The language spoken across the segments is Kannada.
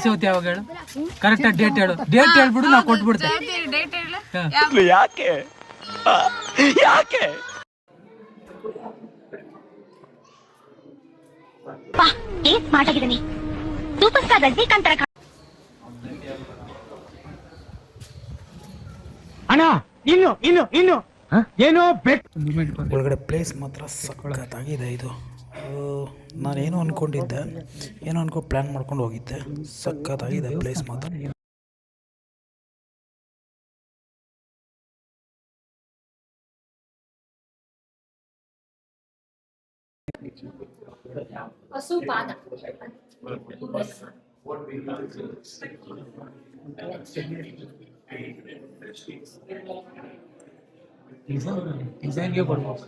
ಇವತ್ತು ಯಾವಾಗ ಹೇಳು ಕರೆಕ್ಟ್ ಡೇಟ್ ಹೇಳು. ಡೇಟ್ ಹೇಳ್ಬಿಡು, ನಾ ಕೊಟ್ಬಿಡ್ತೇನೆ. ಯಾಕೆ ಯಾಕೆ ಸ್ಮಾರ್ಟ್ ಆಗಿದ್ದೀನಿ. ಸೂಪರ್ ಸ್ಟಾರ್ ರಜನಿಕಾಂತ್ ತರ ಅಣ್ಣ. ಇನ್ನು ಏನೋ ಒಳಗಡೆ ಪ್ಲೇಸ್ ಮಾತ್ರ ಸಕ್ಕತ್ತಾಗಿದೆ. ಇದು ನಾನೇನೋ ಅಂದ್ಕೊಂಡಿದ್ದೆ, ಪ್ಲ್ಯಾನ್ ಮಾಡ್ಕೊಂಡು ಹೋಗಿದ್ದೆ. ಸಕ್ಕತ್ತಾಗಿದೆ ಪ್ಲೇಸ್ ಮಾತ್ರ. ಪಶುಪಾದ ಡಿಸೈನ್ಗೆ ಕೊಡ್ಬೋದು.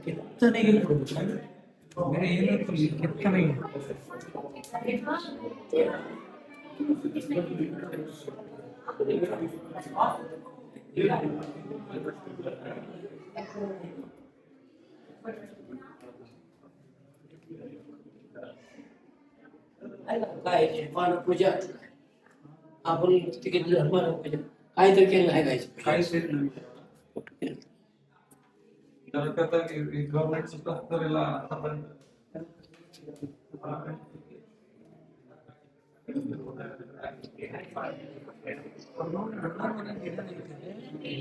ಕೆತ್ತನೆಗೆ ಬೇರೆ ಏನಕ್ಕೂ ಕೆತ್ತನೆಗೆ मानव पूजा आपण तिकीट मानव पूजा काहीतरी केलं आहे गायचं काहीच गव्हर्नमेंट हक्करेला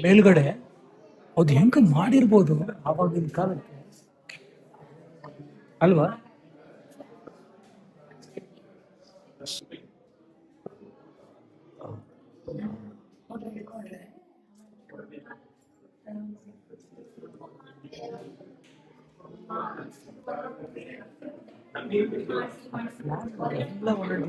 ಮೇಲ್ಗಡೆ ಅದು ಹೆಂಗೆ ಮಾಡಿರ್ಬೋದು ಆವಾಗಿನ ಕಾಲಕ್ಕೆ ಅಲ್ವಾ? ಎಲ್ಲ ಒಂದೊಂದು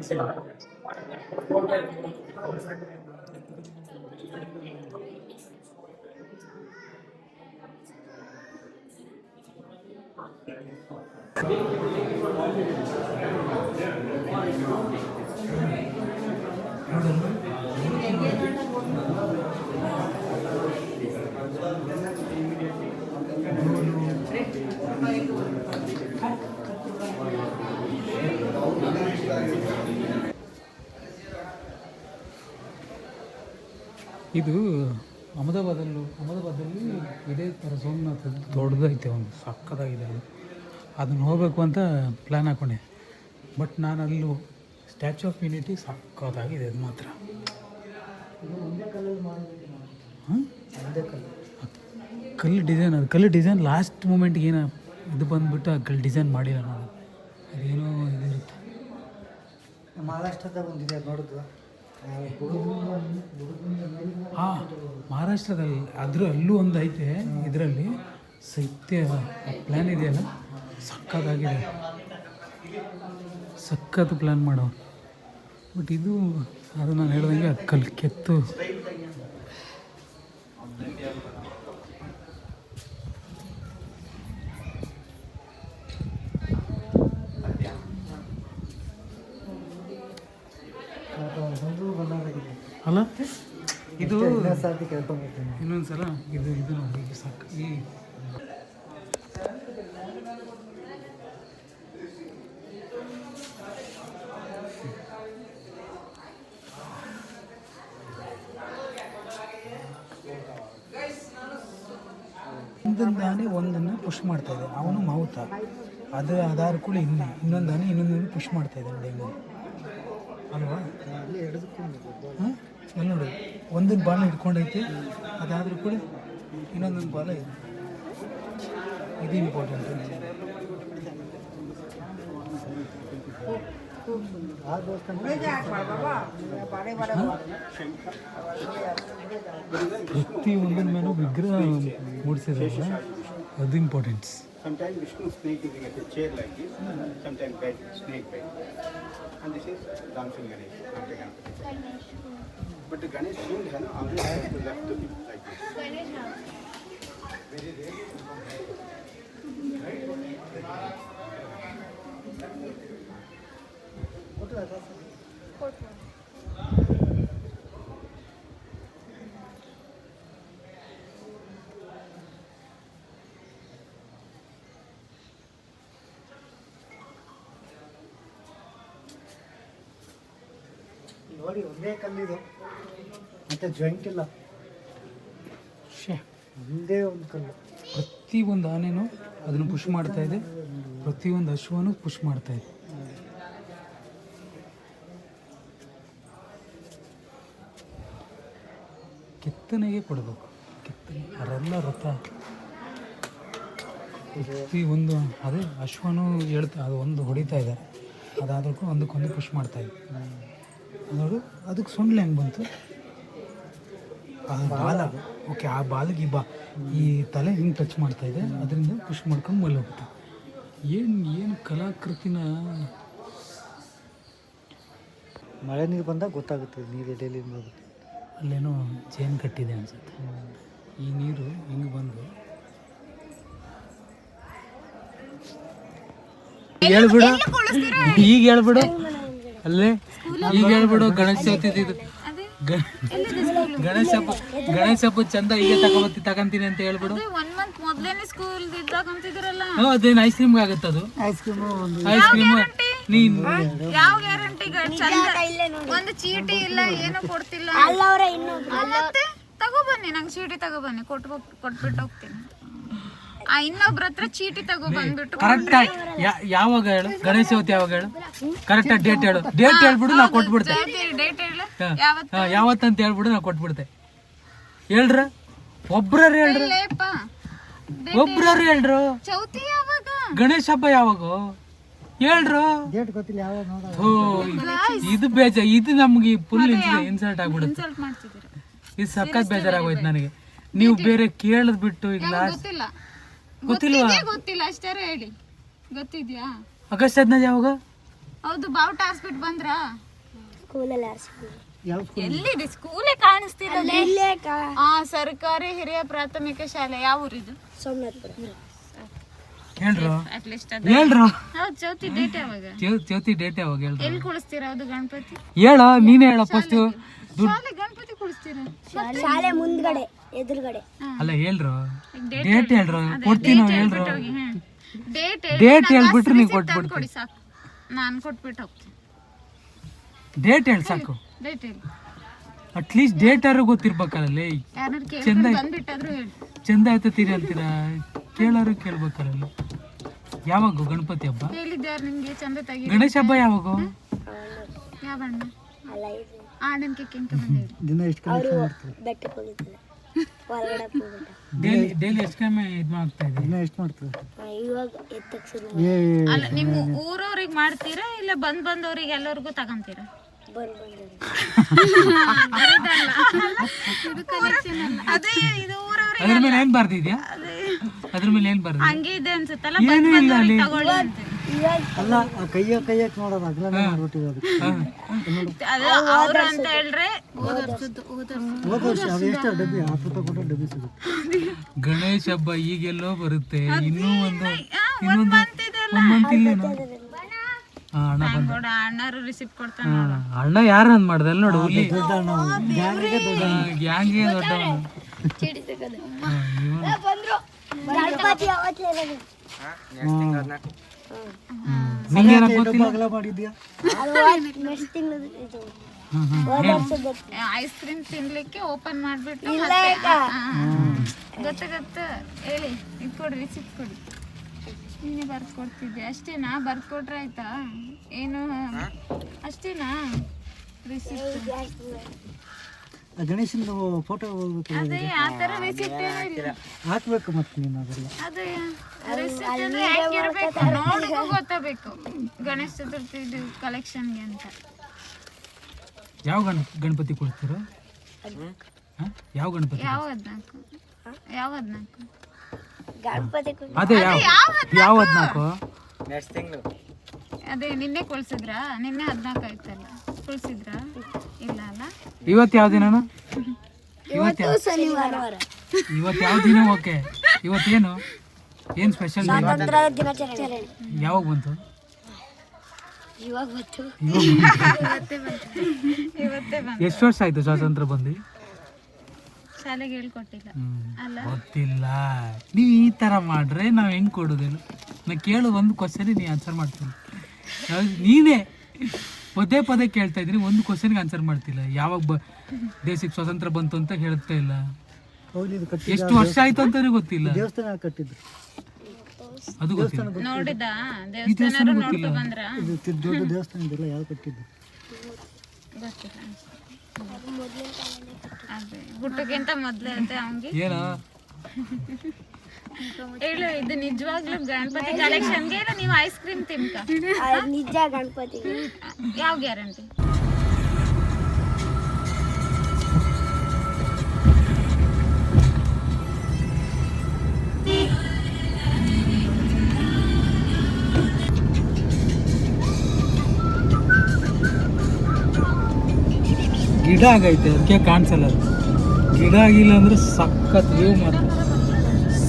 ಇದು ಅಹಮದಾಬಾದಲ್ಲಿ ಇದೇ ಥರ ಸೋಮನಾಥ್ ದೊಡ್ಡದೈತೆ, ಒಂದು ಸಕ್ಕತ್ತಾಗಿದೆ. ಅದನ್ನು ಹೋಗಬೇಕು ಅಂತ ಪ್ಲ್ಯಾನ್ ಹಾಕ್ಕೊಂಡೆ. ಬಟ್ ನಾನು ಅಲ್ಲೂ ಸ್ಟ್ಯಾಚ್ಯೂ ಆಫ್ ಯೂನಿಟಿ ಸಕ್ಕತ್ತಾಗಿದೆ. ಅದು ಮಾತ್ರ ಕಲ್ಲು ಡಿಸೈನ್ ಲಾಸ್ಟ್ ಮೂಮೆಂಟ್ಗೆ ಏನೋ ಇದು ಬಂದುಬಿಟ್ಟು ಆ ಕಲ್ಲು ಡಿಸೈನ್ ಮಾಡಿಲ್ಲ ನಾನು. ಅದೇನೋ ಇದಿರುತ್ತೆ. ಮಹಾರಾಷ್ಟ್ರದಾಗ ಬಂದಿದೆ ನೋಡೋದು. ಹಾಂ, ಮಹಾರಾಷ್ಟ್ರದಲ್ಲಿ ಅಲ್ಲೂ ಒಂದು ಐತೆ. ಇದರಲ್ಲಿ ಸತ್ಯ ಪ್ಲ್ಯಾನ್ ಇದೆಯಲ್ಲ, ಸಕ್ಕತ್ತಾಗಿದೆ. ಸಕ್ಕತ್ತು ಪ್ಲ್ಯಾನ್ ಮಾಡೋರು. ಬಟ್ ಇದು ಅದು ನಾನು ಹೇಳ್ದಂಗೆ ಕಲ್ಲು ಕೆತ್ತು ಅಲ್ಲ. ಇದು ಇನ್ನೊಂದು ಸಲ ಇದು ನೋಡಿ ಸಾಕು. ಈ ಒಂದನ್ನು ಪುಷ್ ಮಾಡ್ತಾಯಿದ್ದೆ. ಅವನು ಮೌತ ಅದು ಅದಾದ ಕೂಡ ಇನ್ನೊಂದನ್ನು ಪುಷ್ ಮಾಡ್ತಾಯಿದ್ದೆ ನೋಡಿ ಅಲ್ವಾ? ಹಾಂ, ಅಲ್ಲಿ ನೋಡಿ, ಒಂದೊಂದು ಬಾಲ ಹಿಡ್ಕೊಂಡೈತೆ. ಅದಾದರೂ ಕೂಡ ಇನ್ನೊಂದೊಂದು ಬಾಲ ಇದೆ. ಇದು ಇಂಪಾರ್ಟೆಂಟ್. ಪ್ರತಿ ಒಂದೊಂದು ಮೇಲೂ ವಿಗ್ರಹ ಮೂಡಿಸಿದ್ರೆ ಅದು importance. Sometimes Vishnu snake is like a chair like this, sometimes bed, snake bed. And this is dancing Ganesh. But the Ganesh Singh है ना, always have to left to him like this. ನೋಡಿ ಒಂದೇ ಕಲ್ಲಿದು ಮತ್ತೆ ಜಾಯಿಂಟ್ ಇಲ್ಲ, ಒಂದೇ ಒಂದು ಕಲ್ಲು. ಪ್ರತಿಯೊಂದು ಆನೆನೂ ಅದನ್ನು ಪುಷ್ ಮಾಡ್ತಾ ಇದೆ, ಪ್ರತಿಯೊಂದು ಅಶ್ವನೂ ಪುಷ್ ಮಾಡ್ತಾ ಇದೆ. ಕೆತ್ತನೆಗೆ ಕೊಡಬೇಕು, ಕೆತ್ತನೆ ಅವರೆಲ್ಲ ರಥ ಪ್ರತಿಯೊಂದು ಅದೇ ಅಶ್ವನೂ ಹೇಳ್ತಾ ಅದು ಒಂದು ಹೊಡಿತಾ ಇದ್ದಾರೆ, ಅದಾದ್ರೂ ಒಂದಕ್ಕೊಂದು ಪುಷ್ ಮಾಡ್ತಾ ಇದೆ. ನೋಡು ಅದಕ್ಕೆ ಸೊಂಡ್ಲು ಹೆಂಗೆ ಬಂತು, ಅದು ಬಾಲ. ಓಕೆ, ಆ ಬಾಲಿಗೆ ಈ ತಲೆ ಹಿಂಗೆ ಟಚ್ ಮಾಡ್ತಾ ಇದೆ, ಅದರಿಂದ ಪುಷ್ ಮಾಡ್ಕೊಂಡು ಮೇಲೆ ಹೋಗುತ್ತೆ. ಏನು ಕಲಾಕೃತಿನ. ಮಳೆ ನೀರು ಬಂದಾಗ ಗೊತ್ತಾಗುತ್ತೆ ನೀರು ಎಲ್ಲಿಂದ ಹೋಗುತ್ತೆ. ಅಲ್ಲೇನೋ ಚೇನ್ ಕಟ್ಟಿದೆ ಅನ್ಸುತ್ತೆ. ಈ ನೀರು ಹಿಂಗೆ ಬಂದು ಹೇಳ್ಬಿಡು, ಈಗ ಹೇಳ್ಬಿಡು, ಅಲ್ಲೇ ಈಗ ಹೇಳ್ಬಿಡು. ಗಣೇಶ ಚೌತಿ ಇದು ಗಣೇಶ ಹಬ್ಬ ಚಂದ ಈಗ ತಗೊಂತೀನಿ ಅಂತ ಹೇಳ್ಬಿಡು. ಅದೇನು ಐಸ್ ಕ್ರೀಮ್ ಆಗುತ್ತೆ, ಅದು ಐಸ್ ಕ್ರೀಮ್. ನೀನ್ ಯಾವ ಗ್ಯಾರಂಟಿ? ಒಂದು ಚೀಟಿ ಇಲ್ಲ, ಏನು ಕೊಡ್ತಿಲ್ಲ. ತಗೋಬನ್ನಿ, ನಂಗೆ ಚೀಟಿ ತಗೋಬನ್ನಿ, ಕೊಟ್ಬಿಟ್ಟು ಹೋಗ್ತೀನಿ. ಇನ್ನೊಬ್ರ ಹತ್ರ ಚೀಟಿ ತಗೋ ಬಂದ್ಬಿಟ್ಟು ಕರೆಕ್ಟ್ ಯಾವಾಗ ಹೇಳು, ಗಣೇಶ ಚೌತಿ ಯಾವಾಗ ಹೇಳು, ಕರೆಕ್ಟ್ ಡೇಟ್ ಹೇಳು. ಡೇಟ್ ಹೇಳ್ಬಿಡು, ನಾ ಕೊಟ್ಬಿಡ್ತೆ. ಡೇಟ್ ಹೇಳ ಯಾವತ್ತಂತ ಹೇಳ್ಬಿಡು, ನಾ ಕೊಟ್ಬಿಡ್ತೆ. ಹೇಳ್ರ ಒಬ್ರು ಹೇಳ್ರು, ಒಬ್ರು ಹೇಳ್ರು. ಚೌತಿ ಯಾವಾಗ? ಗಣೇಶ ಹಬ್ಬ ಯಾವಾಗ ಹೇಳ್ರು. ಡೇಟ್ ಗೊತ್ತಿಲ್ಲ ಯಾವಾಗ ನೋಡೋದು. ಇದು ಇದು ನಮ್ಗೆ ಫುಲ್ ಇನ್ಸಲ್ಟ್ ಆಗ್ಬಿಡುತ್ತೆ. ಇನ್ಸಲ್ಟ್ ಮಾಡ್ತಿದ್ದೀರಾ? ಇದು ಸಖತ್ ಬೇಜಾರಾಗೋಯ್ತು ನನಗೆ. ನೀವು ಬೇರೆ ಕೇಳದ್ ಬಿಟ್ಟು ಈಗ ಲಾಸ್ಟ್ ಗೊತ್ತಿಲ್ವಾ? ಗೊತ್ತಿಲ್ಲ ಅಷ್ಟೇ ಹೇಳಿ. ಗೊತ್ತಿದ್ಯಾ? ಆಗಸ್ಟ್ 15 ಯಾವಾಗ? ಹೌದು, ಬಾವುಟ ಆರಿಸ್ಬಿಟ್ಟು ಬಂದ್ರಾ? ಯಾವ ಎಲ್ಲಿದೆ? ಸ್ಕೂಲೇ ಕಾಣಿಸ್ತಿಲ್ಲ. ಸರ್ಕಾರಿ ಹಿರಿಯ ಪ್ರಾಥಮಿಕ ಶಾಲೆ. ಯಾವ ಊರಿದು? ಹೇಳ್ರು ಅಟ್ಲೀಸ್ಟ್ ಹೇಳ್ರು. ಹೌದು, ಚೌತಿ ಡೇಟ್ ಯಾವಾಗ? ಚೌತಿ ಡೇಟ್ ಯಾವಾಗ ಹೇಳ್ರು? ಎಲ್ಲಿ ಕುಳಿಸ್ತೀರಾ? ಅದು ಗಣಪತಿ ಹೇಳ, ನೀನೇ ಹೇಳ ಫಸ್ಟ್. ಶಾಲೆ ಗಣಪತಿ ಕುಳಿಸ್ತೀರಾ? ಶಾಲೆ ಮುಂದ್ಗಡೆ ಎದುರುಗಡೆ. ಅಲ್ಲ ಹೇಳ್ರು, ಡೇಟ್ ಹೇಳ್ರು, ಕೊಡ್ತೀನಿ ನಾವು. ಹೇಳ್ರು ಡೇಟ್ ಹೇಳ್ಬಿಟ್ರೆ ನೀವು ಕೊಟ್ಬಿಡ್ತೀನಿ. ಕೊಡಿ ಸಾಕು, ನಾನು ಕೊಟ್ಬಿಟ್ಟು ಹೋಗ್ತೀನಿ. ಡೇಟ್ ಹೇಳಿ ಸಾಕು. ಡೇಟ್ ಹೇಳಿ, ಅಟ್ಲೀಸ್ಟ್ ಡೇಟ್ ಯಾರು ಗೊತ್ತಿರ್ಬೇಕಲ್ಲ. ಯಾರು ಕೇಳಿ ಬಂದ್ಬಿಟ್ಟಾದ್ರು ಹೇಳಿ. ಚಂದ ಆಯ್ತತೀರಿ ಅಂತೀರಾ, ಕೇಳೋರು ಕೇಳ್ಬೇಕಲ್ಲ. ಯಾವಾಗ ಗಣಪತಿ ಹಬ್ಬ? ಹೇಳಿದ್ಯಾರು ನಿಮ್ಗೆ? ಚಂದ ತೆಗಿ. ಗಣೇಶ ಹಬ್ಬ ಯಾವಾಗ? ಯಾವ ಬಣ್ಣ? ಅಲ್ಲ ಇದು ಆಡನ್ಕೆ ಕೆಂಕ ಬಂದಿರಿ. ದಿನ ಎಷ್ಟು ಕಲೆಕ್ಷನ್ ಮಾಡ್ತೀವಿ? ಬೆಟ್ಟಕ್ಕೆ ಹೋಗಿದ್ದೆ ಹೊರಗಡೆ ಹೋಗ್ಬಿಟ್ಟ. ಡೈಲಿ ಎಷ್ಟು ಕಮ್ಮಿ ಇದು ಮಾಡ್ತಾ ಇದೆ? ದಿನ ಎಷ್ಟು ಮಾಡ್ತೀವಿ? ಇವಾಗ ಎತ್ತಕ್ಕೆ ಶುರು ಅಲ್ಲ, ನಿಮ್ಮ ಊರವ್ರಿಗೆ ಮಾಡ್ತೀರಾ ಇಲ್ಲ ಬಂದವ್ರಿಗೆ ಎಲ್ಲರಿಗೂ ತಗೊಂತೀರಾ? ಅದೇ ಇದು ಊರವ್ರಿಗೆ ಅದ್ರ ಮೇಲೆ ಏನ್ ಬರ್ದಿದ್ಯಾ? ಅದ್ರ ಮೇಲೆ ಏನ್ ಬರ್ದಿ? ಹಂಗೆ ಇದೆ ಅನ್ಸುತ್ತಲ್ಲ, ಏನೂ ಇಲ್ಲ ಅಲ್ಲಿ. ತಗೊಳ್ಳಿ ಅಂತೀರಿ. ಅಲ್ಲ, ಕೈಯಕ್ಕೆ ನೋಡೋದು ಅಗ್ಲ ಮಾಡ್ಬಿಟ್ಟಿವಿ. ಅದು ಅವ್ರು ಅಂತ ಹೇಳ್ರೆ ಹೋದ ವರ್ಷ ಅದು ಎಷ್ಟು ಡಬ್ಬಿ? 10 ರೂಪಾಯಿ ಕೊಟ್ಟರೆ ಡಬ್ಬಿ ಸಿಗುತ್ತೆ. ಗಣೇಶ ಹಬ್ಬ ಈಗೆಲ್ಲೋ ಬರುತ್ತೆ, ಇನ್ನೂ ಒಂದು ಒಂದ್ ಮಂತ್ ಇದೆಲ್ಲ. ಒಂದ್ ಮಂತ್ ಇಲ್ಲೇನು? ಅಣ್ಣ ಬಂದ. ನೋಡ, ಅಣ್ಣರು ರಿಸಿಪ್ಟ್ ಕೊಡ್ತಾನೆ. ಅಣ್ಣ ಯಾರು ಅಂದ್ ಮಾಡ್ದೆ ಅಲ್ಲಿ ನೋಡು, ಹುಲಿ ದೊಡ್ಡ ಅಣ್ಣ ಗ್ಯಾಂಗ್ಗೆ ದೊಡ್ಡ ಗ್ಯಾಂಗ್ಗೆ ದೊಡ್ಡವನು. ಗಣಪತಿ ಅವತ್ತೇ ನಿಂಗೇನ ಗೊತ್ತಿಲ್ಲ? ಅಗಲ ಮಾಡಿದ್ಯಾ? ನೆಕ್ಸ್ಟ್ ತಿಂಗಳು ಇದು ಐಸ್ ಕ್ರೀಮ್ ತಿನ್ಲಿಕ್ಕೆ ಓಪನ್ ಮಾಡ್ಬಿಟ್ಟು ಗೊತ್ತ ಹೇಳಿ. ಇದು ಕೊಡಿ, ರಿಸಿಪ್ಟ್ ಕೊಡಿ. ನೀನೇ ಬರ್ದು ಕೊಡ್ತಿದ್ದೆ ಅಷ್ಟೇನಾ? ಬರ್ದು ಕೊಟ್ರೆ ಆಯ್ತಾ? ಏನು ಅಷ್ಟೇನಾ ರಿಸಿಪ್ಟ್? ಗಣೇಶನ ಫೋಟೋ ಅದೇ ಆ ಥರ ರಿಸಿಪ್ಟ್ ಏನಿಲ್ಲ. ಹಾಕ್ಬೇಕು ಮತ್ತೆ ನೀನು ಅದೆಲ್ಲ. ಅದೇ ರಿಸಿಪ್ಟ್ ಅಂದ್ರೆ ಹೆಂಗಿರ್ಬೇಕು ನೋಡಿಗೂ ಗೊತ್ತಾಗಬೇಕು ಗಣೇಶ ಚತುರ್ಥಿ ಕಲೆಕ್ಷನ್ಗೆ ಅಂತ. ಯಾವ ಗಣಪತಿ ಕೊಡ್ತೀರೋ? ಯಾವ ಗಣಪತಿ? ಯಾವ 14? ಯಾವ 14? ಗಣಪತಿ ಅದೇ ಯಾವ 14? ಅದೇ ನಿನ್ನೆ ಕೊಳ್ಸಿದ್ರಾ? ನಿನ್ನೆ 14 ಆಯ್ತಲ್ಲ. ಕುಳ್ಸಿದ್ರ ಇಲ್ಲ ಅಲ್ಲ ಇವತ್ತು ಯಾವ ದಿನನು ಇವತ್ತು ಶನಿವಾರ ಇವತ್ತು ಯಾವ ದಿನ? ಓಕೆ, ಇವತ್ತೇನು ಏನು ಸ್ಪೆಷಲ್? ಸ್ವಾತಂತ್ರ್ಯ ದಿನಾಚರಣೆ ಯಾವಾಗ ಬಂತು? ಇವಾಗ ಗೊತ್ತು. ಇವತ್ತೇ ಬಂದು ಎಷ್ಟು ವರ್ಷ ಆಯ್ತು ಸ್ವಾತಂತ್ರ್ಯ ಬಂದು? ಶಾಲೆಗೆ ಹೇಳ್ಕೊಟ್ಟಿಲ್ಲ ಅಲ್ಲ ಗೊತ್ತಿಲ್ಲ. ನೀವು ಈ ಥರ ಮಾಡ್ರೆ ನಾವು ಹೆಂಗೆ ಕೊಡೋದಿಲ್ಲ? ನಾ ಕೇಳು ಒಂದು ಕ್ವಶನ್ ನೀ ಆನ್ಸರ್ ಮಾಡ್ತೀನಿ. ನೀನೇ ಪದೇ ಪದೇ ಕೇಳ್ತಾ ಇದ್ರಿ, ಒಂದು ಕ್ವಶನ್ಗೆ ಆನ್ಸರ್ ಮಾಡ್ತಿಲ್ಲ. ಯಾವಾಗ ದೇಶಕ್ಕೆ ಸ್ವಾತಂತ್ರ್ಯ ಬಂತು ಅಂತ ಹೇಳ್ತಾ ಇಲ್ಲ. ಹೋಗ್ಲಿ ಇದು ಕಟ್ಟಿ ಎಷ್ಟು ವರ್ಷ ಆಯ್ತು ಅಂತಾನೆ ಗೊತ್ತಿಲ್ಲ. ದೇವಸ್ಥಾನ ಕಟ್ಟಿದ್ದು ಅದು ಗೊತ್ತಿಲ್ಲ. ನೋಡಿದ ಈ ದೇವಸ್ಥಾನ ದೇವಸ್ಥಾನ ಗೊತ್ತಿಲ್ಲ. ನೋಡ್ಕೊ ಬಂದ್ರ ಇದು ದೊಡ್ಡ ದೇವಸ್ಥಾನ ಇದೆಲ್ಲ ಯಾವ್ದು ಕಟ್ಟಿದ್ದು? ಗೊತ್ತಿಲ್ಲ ಅದೇ ಹುಟ್ಟಕ್ಕಿಂತ ಮೊದ್ಲೇ ಇರುತ್ತೆ ಅವಂಗೆ. ಏನೋ ಹೇಳು, ಇದು ನಿಜವಾಗ್ಲೂ ಗಣಪತಿ ಕಲೆಕ್ಷನ್ಗೆ ಇಲ್ಲ ನೀವು ಐಸ್ ಕ್ರೀಮ್ ತಿನ್ಕ? ನಿಜ ಗಣಪತಿ ಯಾವ ಗ್ಯಾರಂಟಿ? ಗಿಡ ಆಗೈತೆ, ಅದಕ್ಕೆ ಕಾಣಿಸಲ್ಲ. ಅದು ಗಿಡ ಆಗಿಲ್ಲ ಅಂದ್ರೆ ಸಖತ್ ವ್ಯೂ, ಮಾತ್ರ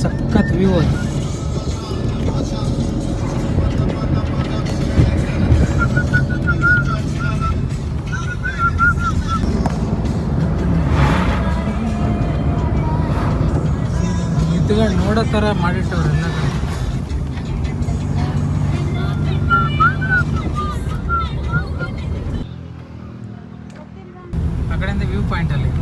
ಸಖತ್ ವ್ಯೂ ಅದು. ನಿಂತ್ಕೊಂಡು ನೋಡೋ ಥರ ಮಾಡಿಟ್ಟವ್ರೆಲ್ಲ. ಆ ಕಡೆಯಿಂದ ವ್ಯೂ ಪಾಯಿಂಟಲ್ಲಿ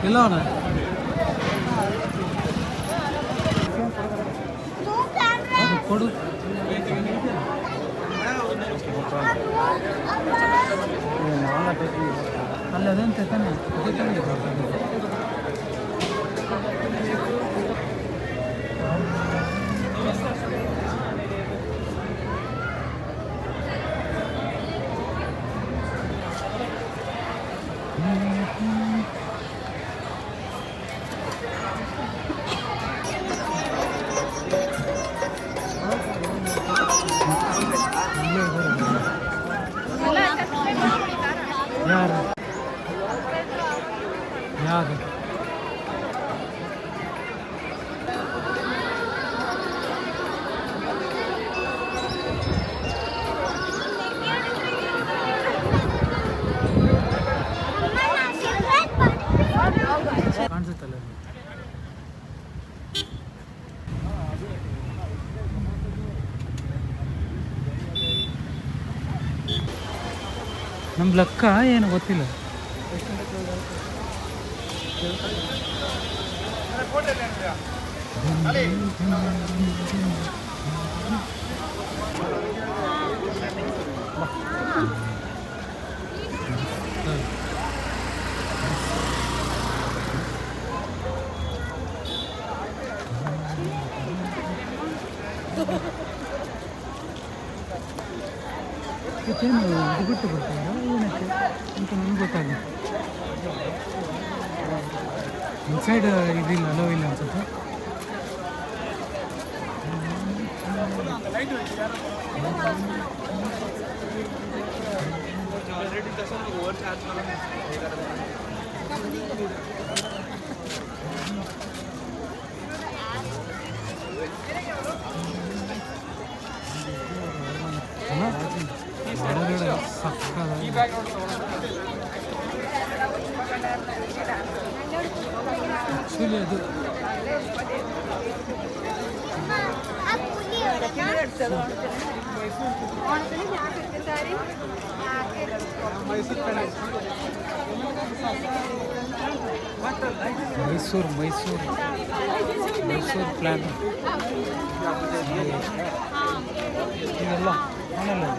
ಎಲ್ಲ ಅವನ ಕೊಡು. ಅಲ್ಲ ಅದಂತೆ ತಾನೆ ಯಾರು ಯಾರು ಕಾಣಿಸುತ್ತಲ್ಲ ನಮ್ಮ ಲೆಕ್ಕ ಏನು ಗೊತ್ತಿಲ್ಲ. ಏನು ಇದು ಬಿಟ್ಟು ಬರ್ತಾಯಿಲ್ಲ ಏನಕ್ಕೆ ಅಂತ ನನಗೆ ಗೊತ್ತಾಗುತ್ತೆ. ಇನ್ಸೈಡ್ ಇದಿಲ್ಲ, ಅಲೋ ಇಲ್ಲ ಅನ್ಸುತ್ತೆ. ಹೊರಗಡೆ ಸಕ್ಕದ ಆ್ಯಕ್ಚುಲಿ ಅದು ಮೈಸೂರು ಪ್ಲ್ಯಾನ್ ಇದೆಲ್ಲ ಆಮೇಲೆ